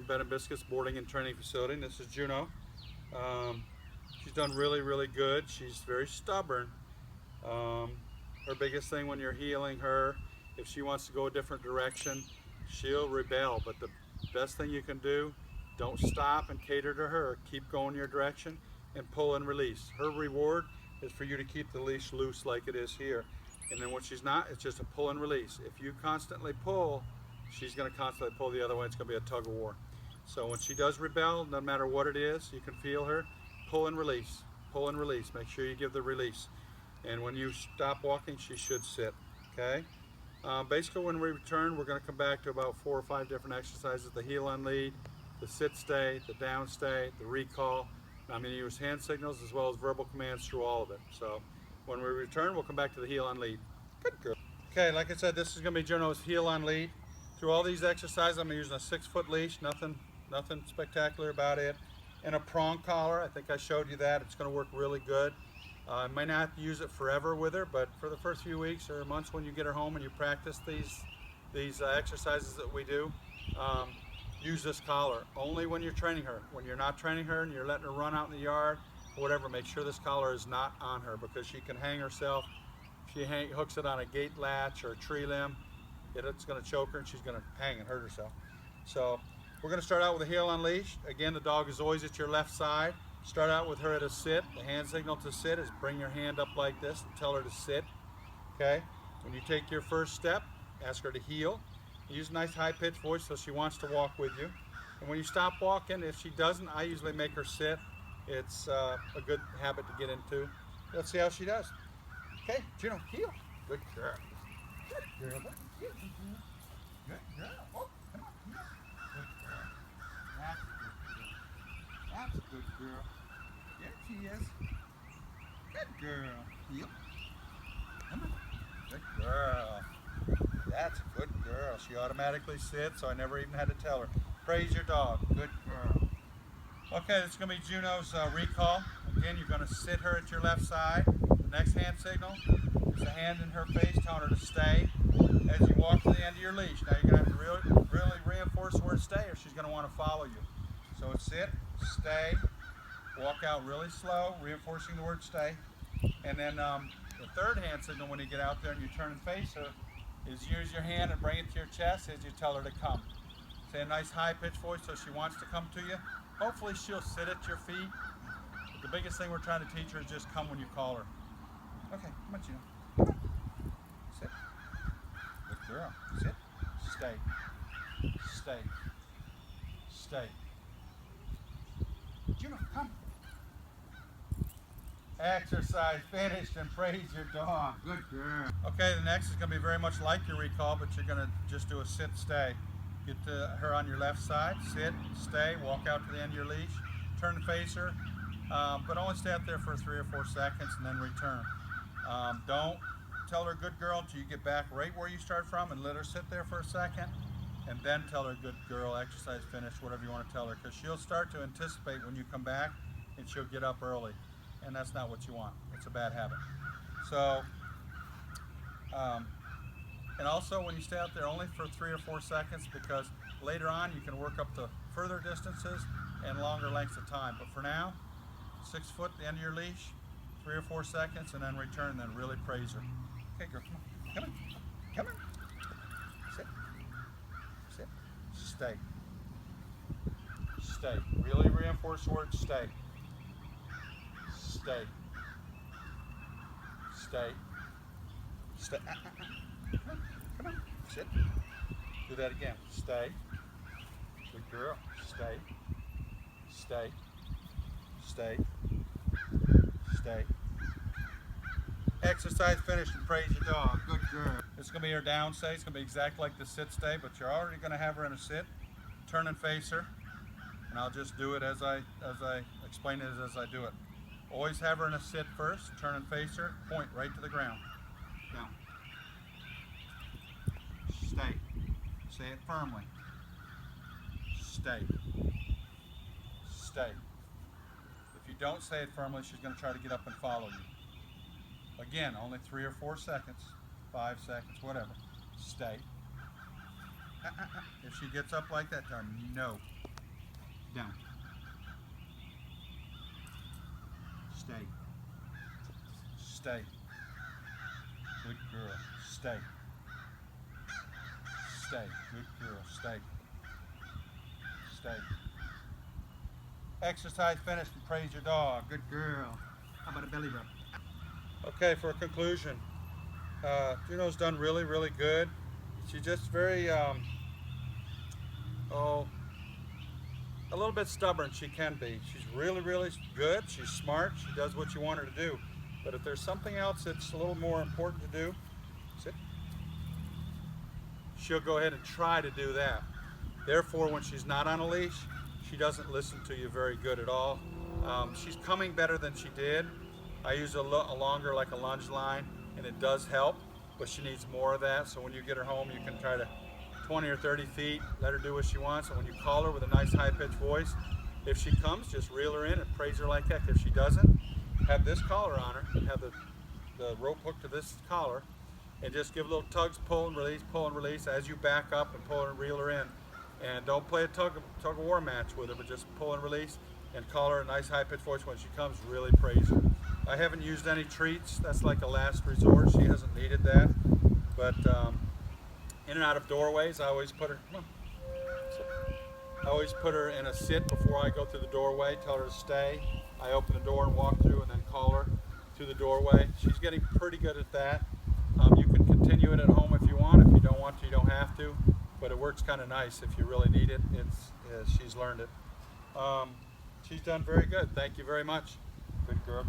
from Bed and Biscuits Boarding and Training Facility, and this is Juneau. She's done really good. She's very stubborn. Her biggest thing when you're healing her, if she wants to go a different direction, she'll rebel. But the best thing you can do, don't stop and cater to her. Keep going your direction and pull and release. Her reward is for you to keep the leash loose like it is here. And then when she's not, it's just a pull and release. If you constantly pull, she's going to constantly pull the other way. It's going to be a tug of war. So when she does rebel, no matter what it is, you can feel her. Pull and release. Pull and release. Make sure you give the release. And when you stop walking, she should sit. Okay? Basically, when we return, we're going to come back to about 4 or 5 different exercises: the heel on lead, the sit stay, the down stay, the recall. I'm going to use hand signals as well as verbal commands through all of it. So when we return, we'll come back to the heel on lead. Good girl. Okay, like I said, this is going to be Juneau's heel on lead. Through all these exercises, I'm using a 6-foot leash, nothing spectacular about it. And a prong collar, I think I showed you that. It's going to work really good. I might not have to use it forever with her, but for the first few weeks or months when you get her home and you practice these exercises that we do, use this collar. Only when you're training her. When you're not training her and you're letting her run out in the yard, or whatever, make sure this collar is not on her, because she can hang herself. If she hooks it on a gate latch or a tree limb, it's going to choke her and she's going to hang and hurt herself. So we're going to start out with a heel on leash. Again, the dog is always at your left side. Start out with her at a sit. The hand signal to sit is bring your hand up like this and tell her to sit. Okay? When you take your first step, ask her to heel. Use a nice high-pitched voice so she wants to walk with you. And when you stop walking, if she doesn't, I usually make her sit. It's a good habit to get into. Let's see how she does. Okay, Juneau, heel. Good girl. Good girl. Good girl. Oh, come on. Good girl. That's a good girl. There she is. Good girl. Heel. Come on. Good girl. That's a good girl. She automatically sits, so I never even had to tell her. Praise your dog. Good girl. Okay, this is going to be Juneau's recall. Again, you're going to sit her at your left side. The next hand signal is a hand in her face telling her to stay as you walk to the end of your leash. Now you're going to have to really reinforce the word stay, or she's going to want to follow you. So it's sit, stay, walk out really slow, reinforcing the word stay. And then the third hand signal when you get out there and you turn and face her is use your hand and bring it to your chest as you tell her to come. Say a nice high-pitched voice so she wants to come to you. Hopefully she'll sit at your feet. But the biggest thing we're trying to teach her is just come when you call her. Okay, come on, Juneau. Come on. Sit. Good girl. Sit. Stay. Stay. Stay. Juneau, come. Exercise finished, and praise your dog. Good girl. Okay, the next is going to be very much like your recall, but you're going to just do a sit, stay. Get her on your left side, sit, stay, walk out to the end of your leash, turn to face her, but only stay up there for 3 or 4 seconds and then return. Don't tell her good girl until you get back right where you start from, and let her sit there for a second, and then tell her good girl, exercise finished, whatever you want to tell her, because she'll start to anticipate when you come back and she'll get up early, and that's not what you want. It's a bad habit. So and also when you stay out there, only for 3 or 4 seconds, because later on you can work up to further distances and longer lengths of time. But for now, 6 foot, the end of your leash, 3 or 4 seconds, and then return, and then really praise her. Okay, girl, come on. Come on. Come on. Sit. Sit. Stay. Stay. Really reinforce the word stay. Stay. Stay. Stay. Come on. Sit. Do that again. Stay. Good girl. Stay. Stay. Stay. Stay. Exercise finished, and praise your dog. Good girl. It's going to be her down stay. It's going to be exactly like the sit stay, but you're already going to have her in a sit. Turn and face her, and I'll just do it as I explain it as I do it. Always have her in a sit first. Turn and face her. Point right to the ground. Down. Stay. Say it firmly. Stay. Stay. If you don't say it firmly, she's going to try to get up and follow you. Again, only 3 or 4 seconds, 5 seconds, whatever. Stay. If she gets up like that, tell her no. Down. Stay. Stay. Good girl. Stay. Stay. Good girl. Stay. Stay. Exercise finished and praise your dog. Good girl. How about a belly rub? Okay, for a conclusion, Juneau's done really, really good. She's just very, a little bit stubborn. She can be. She's really, really good. She's smart. She does what you want her to do. But if there's something else that's a little more important to do, sit. She'll go ahead and try to do that. Therefore, when she's not on a leash, she doesn't listen to you very good at all. She's coming better than she did. I use a longer, like a lunge line, and it does help, but she needs more of that. So when you get her home, you can try to 20 or 30 feet, let her do what she wants. And when you call her with a nice high-pitched voice, if she comes, just reel her in and praise her like heck. If she doesn't, have this collar on her, have the rope hooked to this collar, and just give little tugs, pull and release as you back up and pull and reel her in. And don't play a tug of war match with her, but just pull and release and call her a nice high-pitched voice. When she comes, really praise her. I haven't used any treats. That's like a last resort. She hasn't needed that. But in and out of doorways, I always put her, come on. I always put her in a sit before I go through the doorway, tell her to stay. I open the door and walk through and then call her through the doorway. She's getting pretty good at that. You can continue it at home if you want. If you don't want to, you don't have to. But it works kind of nice if you really need it. She's learned it. She's done very good. Thank you very much. Good girl.